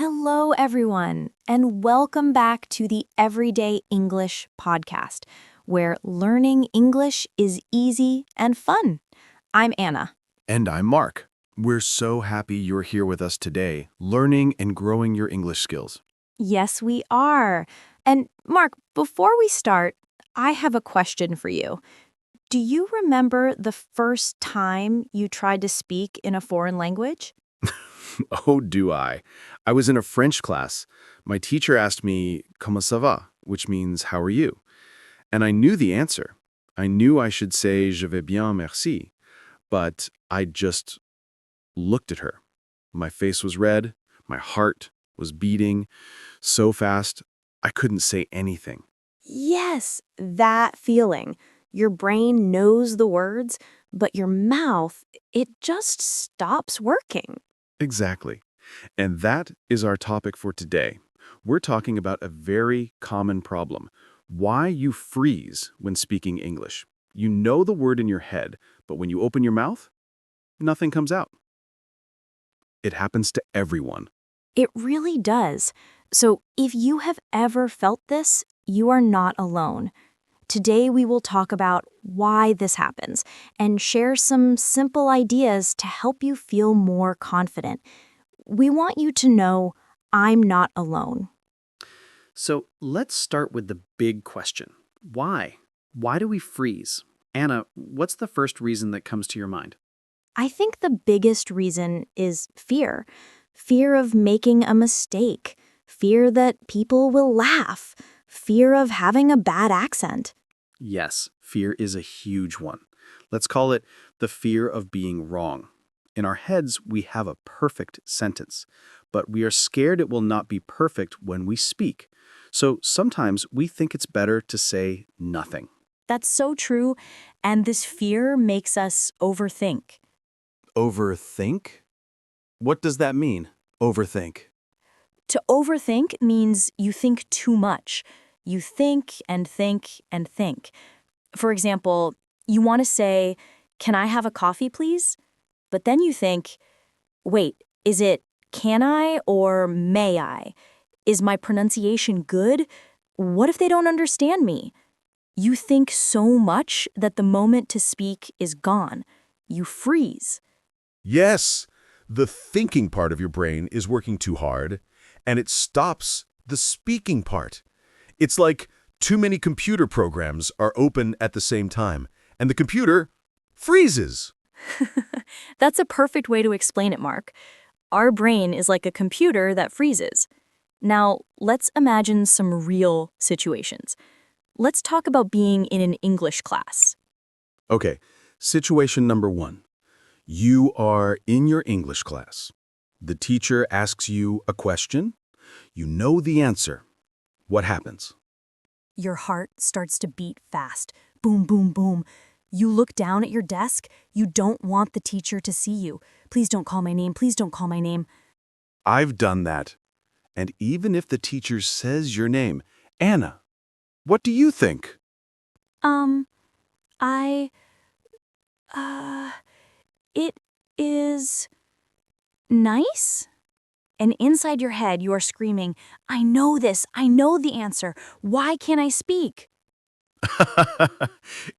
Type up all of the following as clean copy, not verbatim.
Hello, everyone, and welcome back to the Everyday English podcast, where learning English is easy and fun. I'm Anna. And I'm Mark. We're so happy you're here with us today, learning and growing your English skills. Yes, we are. And Mark, before we start, I have a question for you. Do you remember the first time you tried to speak in a foreign language? Oh, do I? I was in a French class. My teacher asked me, Comment ça va? Which means, how are you? And I knew the answer. I knew I should say, Je vais bien, merci. But I just looked at her. My face was red. My heart was beating so fast, I couldn't say anything. Yes, that feeling. Your brain knows the words, but your mouth, it just stops working. Exactly. And that is our topic for today. We're talking about a very common problem. Why you freeze when speaking English. You know the word in your head, but when you open your mouth, nothing comes out. It happens to everyone. It really does. So if you have ever felt this, you are not alone. Today we will talk about why this happens and share some simple ideas to help you feel more confident. We want you to know I'm not alone. So let's start with the big question. Why? Why do we freeze? Anna, what's the first reason that comes to your mind? I think the biggest reason is fear. Fear of making a mistake. Fear that people will laugh. Fear of having a bad accent. Yes, fear is a huge one. Let's call it the fear of being wrong. In our heads, we have a perfect sentence, but we are scared it will not be perfect when we speak. So sometimes we think it's better to say nothing. That's so true, and this fear makes us overthink. Overthink? What does that mean, overthink? To overthink means you think too much. You think and think and think. For example, you want to say, "Can I have a coffee, please?" But then you think, wait, is it can I or may I? Is my pronunciation good? What if they don't understand me? You think so much that the moment to speak is gone. You freeze. Yes, the thinking part of your brain is working too hard, and it stops the speaking part. It's like too many computer programs are open at the same time, and the computer freezes. That's a perfect way to explain it, Mark. Our brain is like a computer that freezes. Now, let's imagine some real situations. Let's talk about being in an English class. Okay, situation number 1. You are in your English class. The teacher asks you a question. You know the answer. What happens? Your heart starts to beat fast. Boom, boom, boom. You look down at your desk. You don't want the teacher to see you. Please don't call my name. Please don't call my name. I've done that. And even if the teacher says your name, Anna, what do you think? I, it is nice? And inside your head, you are screaming, I know this. I know the answer. Why can't I speak?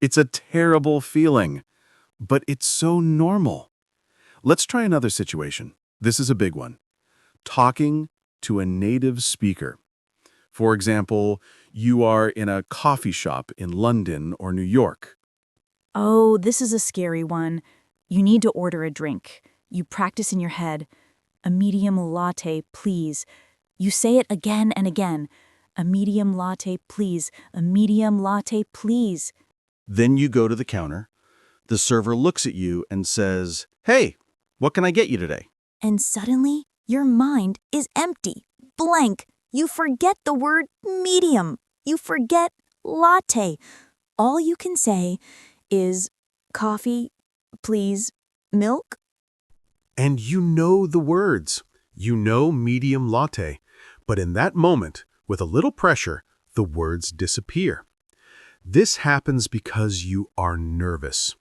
It's a terrible feeling, but it's so normal. Let's try another situation. This is a big one. Talking to a native speaker. For example, you are in a coffee shop in London or New York. Oh, this is a scary one. You need to order a drink. You practice in your head. A medium latte, please. You say it again and again. A medium latte, please. A medium latte, please. Then you go to the counter. The server looks at you and says, Hey, what can I get you today? And suddenly, your mind is empty, blank. You forget the word medium. You forget latte. All you can say is coffee, please, milk. And you know the words. You know medium latte. But in that moment, with a little pressure, the words disappear. This happens because you are nervous.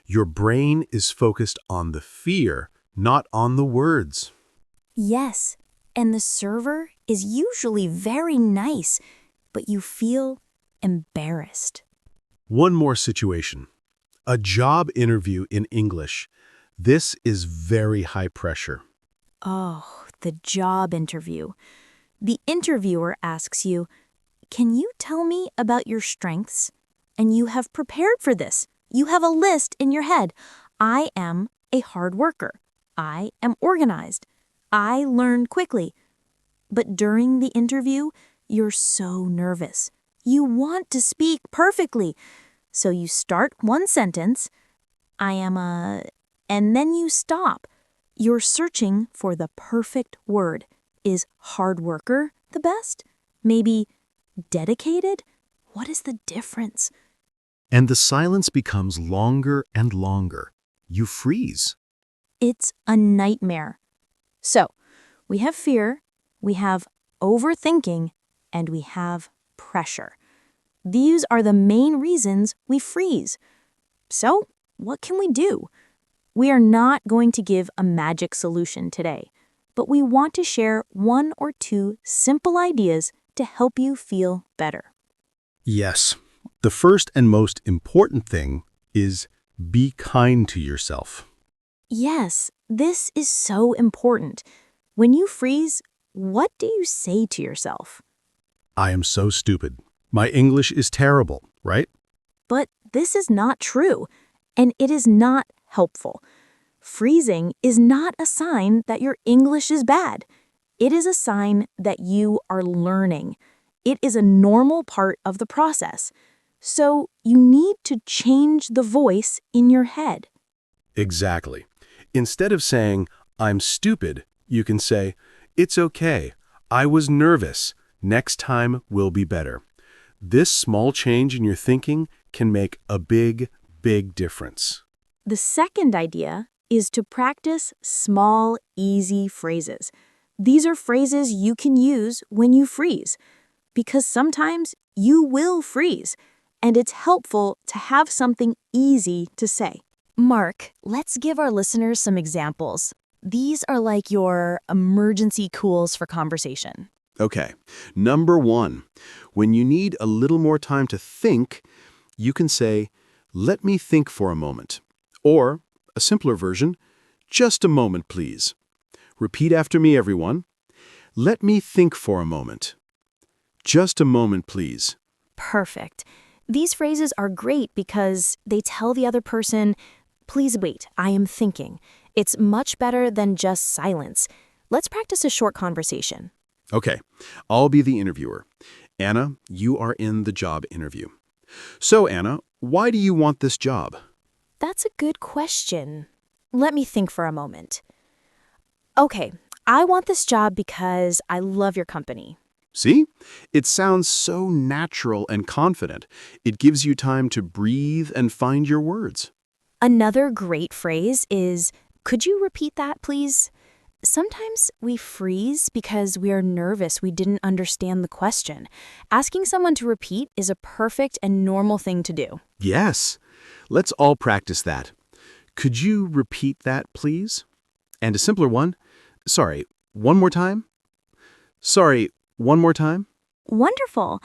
Your brain is focused on the fear, not on the words. Yes, And the server is usually very nice, but you feel embarrassed. One more situation. A job interview in English. This is very high pressure. Oh, the job interview. The interviewer asks you, "Can you tell me about your strengths?" And you have prepared for this. You have a list in your head. I am a hard worker. I am organized. I learn quickly. But during the interview, you're so nervous. You want to speak perfectly. So you start one sentence, I am a, and then you stop. You're searching for the perfect word. Is hard worker the best? Maybe dedicated? What is the difference? And the silence becomes longer and longer. You freeze. It's a nightmare. So, we have fear, we have overthinking, and we have pressure. These are the main reasons we freeze. So, what can we do? We are not going to give a magic solution today, but we want to share 1 or 2 simple ideas to help you feel better. Yes. The first and most important thing is be kind to yourself. Yes, this is so important. When you freeze, what do you say to yourself? I am so stupid. My English is terrible, right? But this is not true, and it is not helpful. Freezing is not a sign that your English is bad. It is a sign that you are learning. It is a normal part of the process. So you need to change the voice in your head. Exactly. Instead of saying, I'm stupid, you can say, it's okay. I was nervous. Next time will be better. This small change in your thinking can make a big, big difference. The second idea is to practice small, easy phrases. These are phrases you can use when you freeze, because sometimes you will freeze, and it's helpful to have something easy to say. Mark, let's give our listeners some examples. These are like your emergency tools for conversation. Okay. Number 1, when you need a little more time to think, you can say, let me think for a moment. Or, a simpler version, just a moment, please. Repeat after me, everyone. Let me think for a moment. Just a moment, please. Perfect. These phrases are great because they tell the other person, please wait, I am thinking. It's much better than just silence. Let's practice a short conversation. Okay, I'll be the interviewer. Anna, you are in the job interview. So, Anna, why do you want this job? That's a good question. Let me think for a moment. Okay, I want this job because I love your company. See? It sounds so natural and confident. It gives you time to breathe and find your words. Another great phrase is, could you repeat that, please? Sometimes we freeze because we are nervous we didn't understand the question. Asking someone to repeat is a perfect and normal thing to do. Yes. Let's all practice that. Could you repeat that, please? And a simpler one. Sorry, one more time? Sorry, one more time? Wonderful.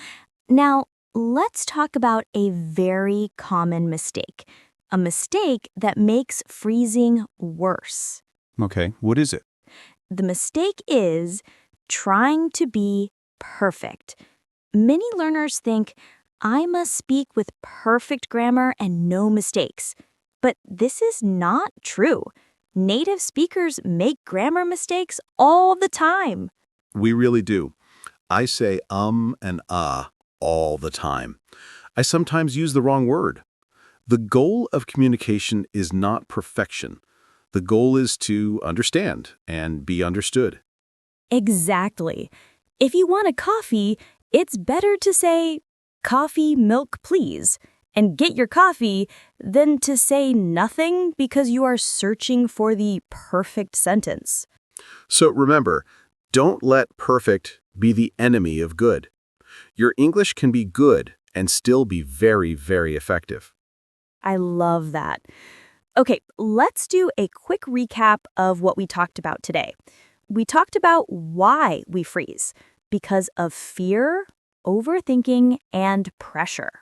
Now, let's talk about a very common mistake. A mistake that makes freezing worse. Okay, what is it? The mistake is trying to be perfect. Many learners think, I must speak with perfect grammar and no mistakes. But this is not true. Native speakers make grammar mistakes all the time. We really do. I say and all the time. I sometimes use the wrong word. The goal of communication is not perfection. The goal is to understand and be understood. Exactly. If you want a coffee, it's better to say, coffee, milk, please, and get your coffee than to say nothing because you are searching for the perfect sentence. So remember, don't let perfect be the enemy of good. Your English can be good and still be very, very effective. I love that. Okay, let's do a quick recap of what we talked about today. We talked about why we freeze, because of fear, overthinking, and pressure.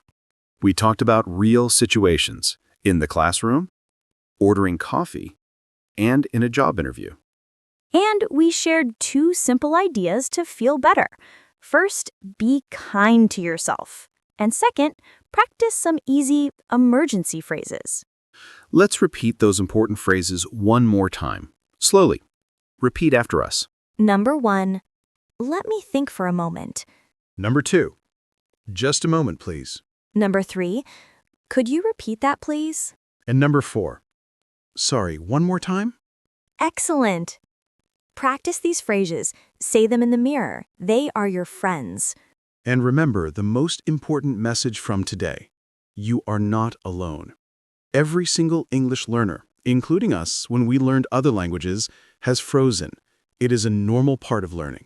We talked about real situations in the classroom, ordering coffee, and in a job interview. And we shared 2 simple ideas to feel better. First, be kind to yourself. And second, practice some easy emergency phrases. Let's repeat those important phrases one more time. Slowly. Repeat after us. Number 1, let me think for a moment. Number 2, just a moment, please. Number 3, could you repeat that, please? And number 4, sorry, one more time? Excellent. Practice these phrases. Say them in the mirror. They are your friends. And remember the most important message from today. You are not alone. Every single English learner, including us when we learned other languages, has frozen. It is a normal part of learning.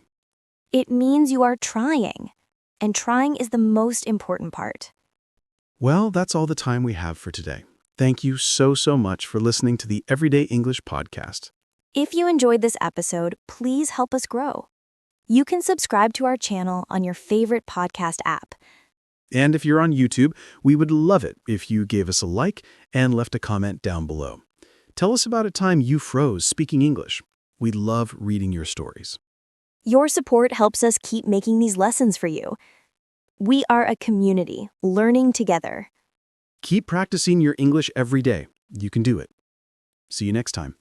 It means you are trying. And trying is the most important part. Well, that's all the time we have for today. Thank you so much for listening to the Everyday English podcast. If you enjoyed this episode, please help us grow. You can subscribe to our channel on your favorite podcast app. And if you're on YouTube, we would love it if you gave us a like and left a comment down below. Tell us about a time you froze speaking English. We love reading your stories. Your support helps us keep making these lessons for you. We are a community, learning together. Keep practicing your English every day. You can do it. See you next time.